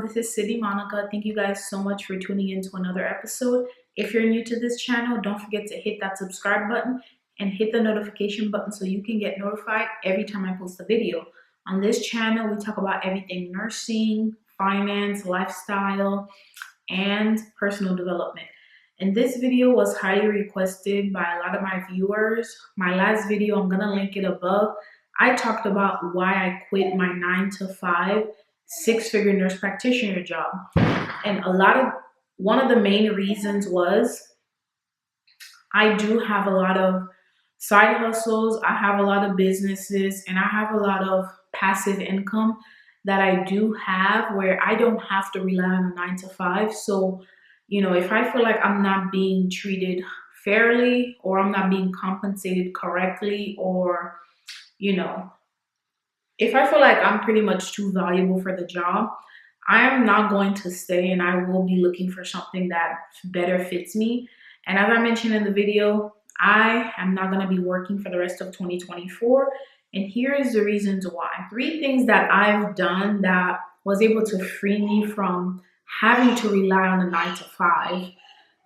This is City Monica. Thank you guys so much for tuning in to another episode. If you're new to this channel, don't forget to hit that subscribe button and hit the notification button so you can get notified every time I post a video. On this channel, we talk about everything nursing, finance, lifestyle, and personal development. And this video was highly requested by a lot of my viewers. My last video, I'm gonna link it above. I talked about why I quit my 9-to-5 six-figure nurse practitioner job. And one of the main reasons was I do have a lot of side hustles, I have a lot of businesses, and I have a lot of passive income that I do have where I don't have to rely on a 9-to-5. So, if I feel like I'm not being treated fairly or I'm not being compensated correctly, or, if I feel like I'm pretty much too valuable for the job, I am not going to stay and I will be looking for something that better fits me. And as I mentioned in the video, I am not going to be working for the rest of 2024. And here is the reasons why. 3 things that I've done that was able to free me from having to rely on a 9-to-5.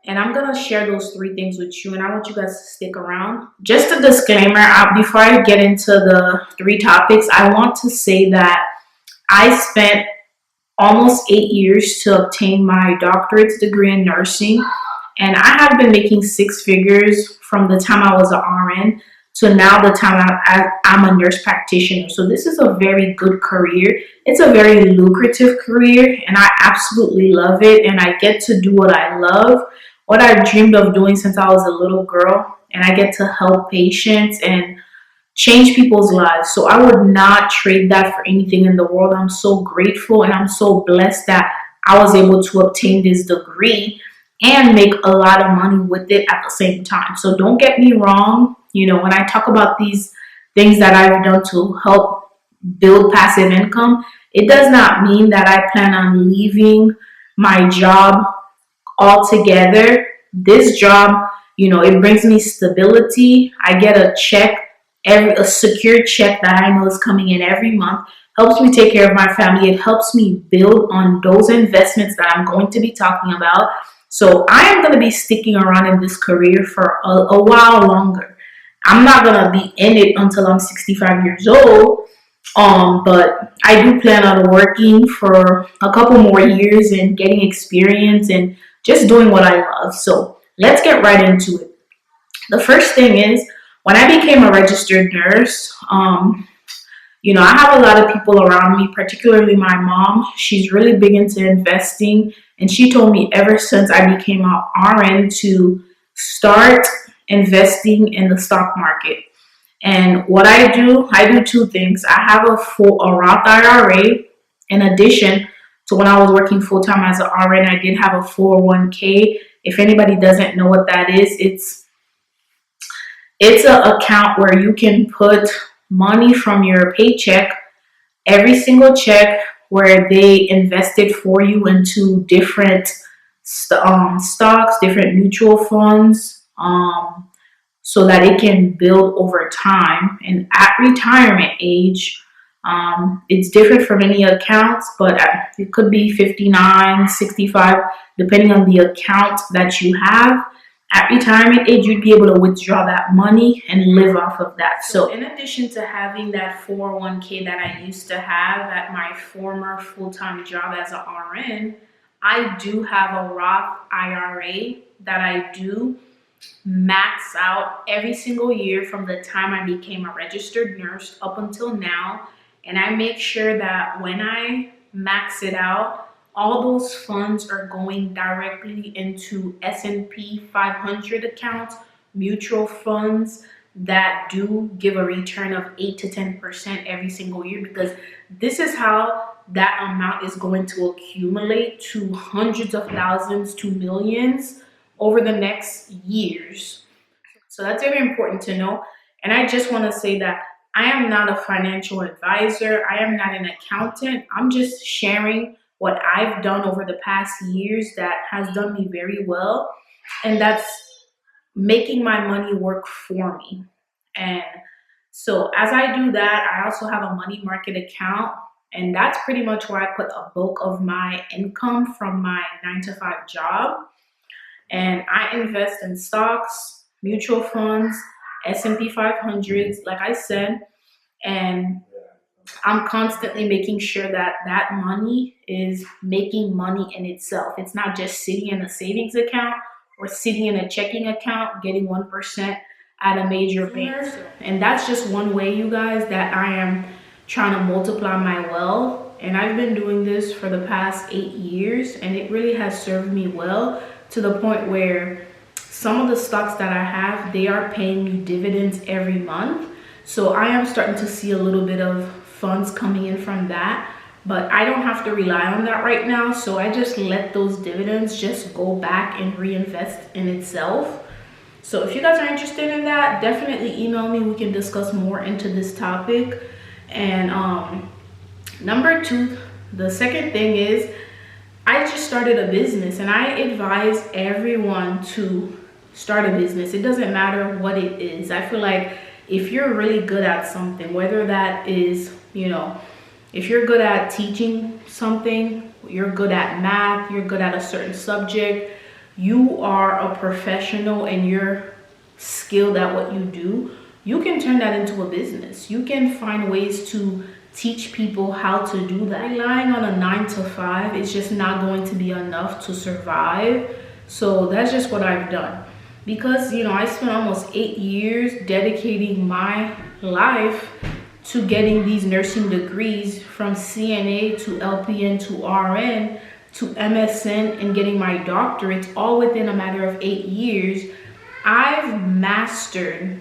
And I'm going to share those 3 things with you, and I want you guys to stick around. Just a disclaimer, before I get into the 3 topics, I want to say that I spent almost 8 years to obtain my doctorate degree in nursing, and I have been making 6 figures from the time I was an RN to now the time I'm a nurse practitioner. So this is a very good career. It's a very lucrative career, and I absolutely love it, and I get to do what I love, what I dreamed of doing since I was a little girl, and I get to help patients and change people's lives. So I would not trade that for anything in the world. I'm so grateful and I'm so blessed that I was able to obtain this degree and make a lot of money with it at the same time. So don't get me wrong, when I talk about these things that I've done to help build passive income, it does not mean that I plan on leaving my job altogether. This job, it brings me stability. I get a check, a secure check that I know is coming in every month, helps me take care of my family. It helps me build on those investments that I'm going to be talking about. So I am going to be sticking around in this career for a while longer. I'm not going to be in it until I'm 65 years old. But I do plan on working for a couple more years and getting experience and just doing what I love. So let's get right into it. The first thing is, when I became a registered nurse, I have a lot of people around me, particularly my mom. She's really big into investing, and she told me ever since I became an RN to start investing in the stock market. And what I do 2 things. I have a Roth IRA. In addition to when I was working full-time as an RN, I did have a 401k. If anybody doesn't know what that is, it's an account where you can put money from your paycheck, every single check, where they invested for you into different stocks, different mutual funds, so that it can build over time. And at retirement age, it's different from any accounts, but it could be 59, 65, depending on the account that you have. At retirement age, you'd be able to withdraw that money and live off of that. So in addition to having that 401k that I used to have at my former full-time job as an RN, I do have a Roth IRA that I do max out every single year from the time I became a registered nurse up until now. And I make sure that when I max it out, all those funds are going directly into S&P 500 accounts, mutual funds that do give a return of 8 to 10% every single year, because this is how that amount is going to accumulate to hundreds of thousands to millions over the next years. So that's very important to know. And I just want to say that I am not a financial advisor. I am not an accountant. I'm just sharing what I've done over the past years that has done me very well. And that's making my money work for me. And so as I do that, I also have a money market account And that's pretty much where I put a bulk of my income from my 9 to 5 job. And I invest in stocks, mutual funds, S&P 500s, like I said, and I'm constantly making sure that that money is making money in itself. It's not just sitting in a savings account or sitting in a checking account getting 1% at a major bank. And that's just one way, you guys, that I am trying to multiply my wealth. And I've been doing this for the past 8 years, and it really has served me well, to the point where some of the stocks that I have, they are paying me dividends every month. So I am starting to see a little bit of funds coming in from that, but I don't have to rely on that right now. So I just let those dividends just go back and reinvest in itself. So if you guys are interested in that, definitely email me. We can discuss more into this topic. And number two, the second thing is, I just started a business, and I advise everyone to start a business. It doesn't matter what it is. I feel like if you're really good at something, whether that is, if you're good at teaching something, you're good at math, you're good at a certain subject, you are a professional and you're skilled at what you do, you can turn that into a business. You can find ways to teach people how to do that. Relying on a 9 to 5 is just not going to be enough to survive. So that's just what I've done. Because, I spent almost 8 years dedicating my life to getting these nursing degrees, from CNA to LPN to RN to MSN, and getting my doctorates all within a matter of 8 years. I've mastered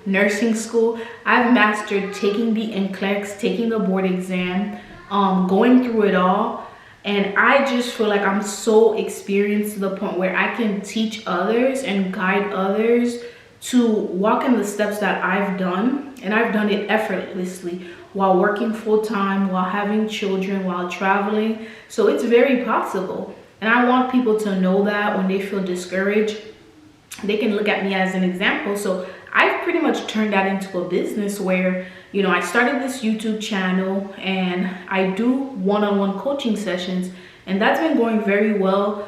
nursing school. I've mastered taking the NCLEX, taking the board exam, going through it all. And I just feel like I'm so experienced to the point where I can teach others and guide others to walk in the steps that I've done. And I've done it effortlessly while working full time, while having children, while traveling. So it's very possible. And I want people to know that when they feel discouraged, they can look at me as an example. So I've pretty much turned that into a business where, I started this YouTube channel and I do one-on-one coaching sessions, and that's been going very well.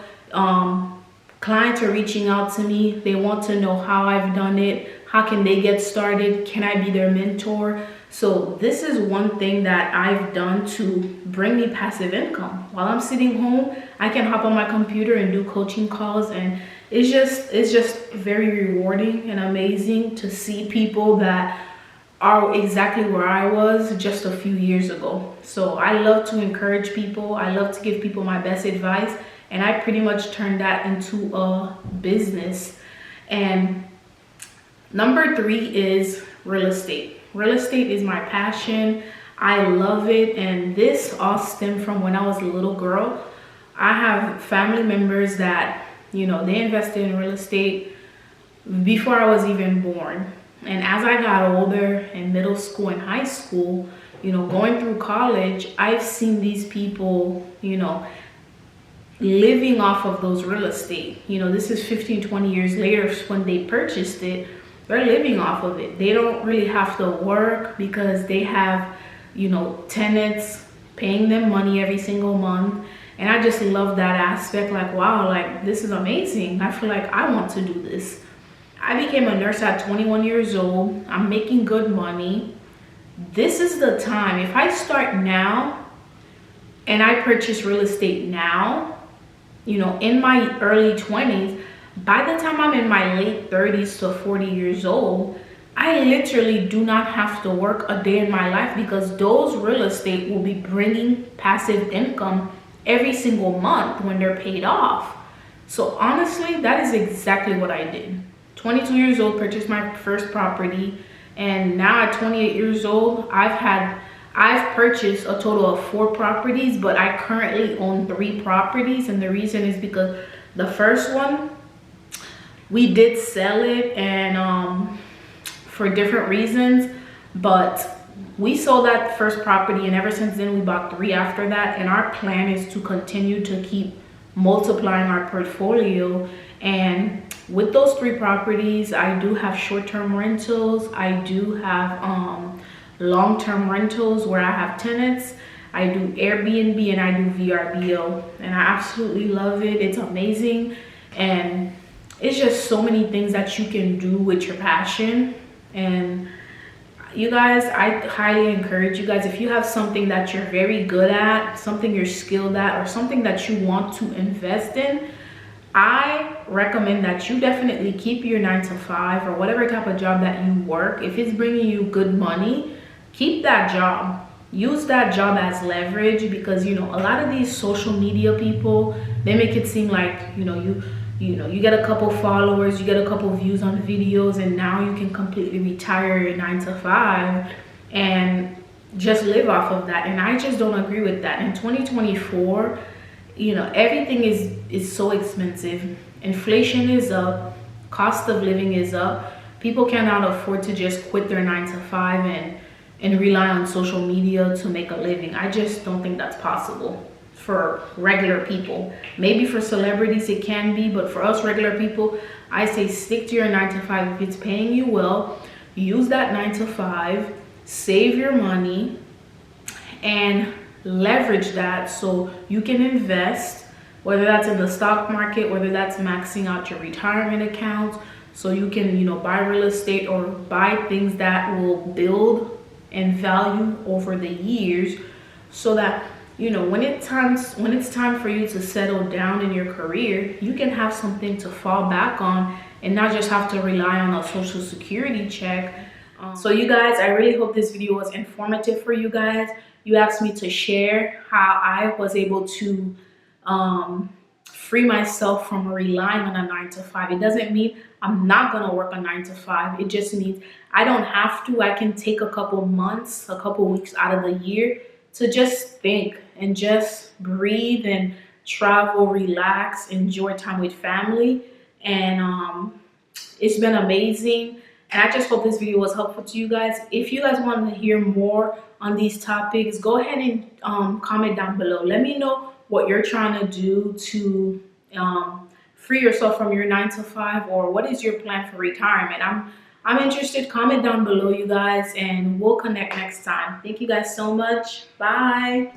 Clients are reaching out to me. They want to know how I've done it. How can they get started? Can I be their mentor? So this is one thing that I've done to bring me passive income. While I'm sitting home, I can hop on my computer and do coaching calls, and it's just very rewarding and amazing to see people that are exactly where I was just a few years ago. So I love to encourage people. I love to give people my best advice, and I pretty much turned that into a business. And number 3 is real estate. Real estate is my passion. I love it, and this all stemmed from when I was a little girl. I have family members that, they invested in real estate before I was even born. And as I got older in middle school and high school, going through college, I've seen these people, living off of those real estate. This is 15, 20 years later when they purchased it. They're living off of it. They don't really have to work because they have, tenants paying them money every single month. And I just love that aspect. Like, wow, like this is amazing. I feel like I want to do this. I became a nurse at 21 years old. I'm making good money. This is the time. If I start now and I purchase real estate now, in my early 20s, by the time I'm in my late 30s to 40 years old, I literally do not have to work a day in my life, because those real estate will be bringing passive income every single month when they're paid off. So honestly, that is exactly what I did. 22 years old, purchased my first property, and now at 28 years old, I've purchased a total of 4 properties, but I currently own 3 properties. And the reason is because the first one, we did sell it, and for different reasons, but we sold that first property, and ever since then we bought 3 after that. And our plan is to continue to keep multiplying our portfolio. And with those 3 properties, I do have short-term rentals. I do have long-term rentals where I have tenants. I do Airbnb and I do VRBO, and I absolutely love it. It's amazing, and it's just so many things that you can do with your passion. And you guys, I highly encourage you guys, if you have something that you're very good at, something you're skilled at, or something that you want to invest in, I recommend that you definitely keep your 9 to 5 or whatever type of job that you work. If it's bringing you good money, keep that job. Use that job as leverage, because a lot of these social media people, they make it seem like you get a couple followers, you get a couple views on videos, and now you can completely retire your 9 to 5 and just live off of that. And I just don't agree with that. In 2024, everything is so expensive. Inflation is up, cost of living is up. People cannot afford to just quit their 9 to 5 and rely on social media to make a living. I just don't think that's possible for regular people. Maybe for celebrities it can be, but for us regular people, I say stick to your 9 to 5. If it's paying you well, use that 9 to 5, save your money, and leverage that so you can invest, whether that's in the stock market, whether that's maxing out your retirement account, so you can buy real estate or buy things that will build and value over the years, so that when it's time for you to settle down in your career, you can have something to fall back on and not just have to rely on a social security check. So you guys, I really hope this video was informative for you guys. You asked me to share how I was able to free myself from relying on a 9 to 5. It doesn't mean I'm not gonna work a 9 to 5. It just means I don't have to. I can take a couple months, a couple weeks out of the year to just think and just breathe and travel, relax, enjoy time with family. And it's been amazing. And I just hope this video was helpful to you guys. If you guys want to hear more on these topics, go ahead and comment down below. Let me know what you're trying to do to free yourself from your 9 to 5, or what is your plan for retirement. I'm interested. Comment down below, you guys, and we'll connect next time. Thank you guys so much. Bye.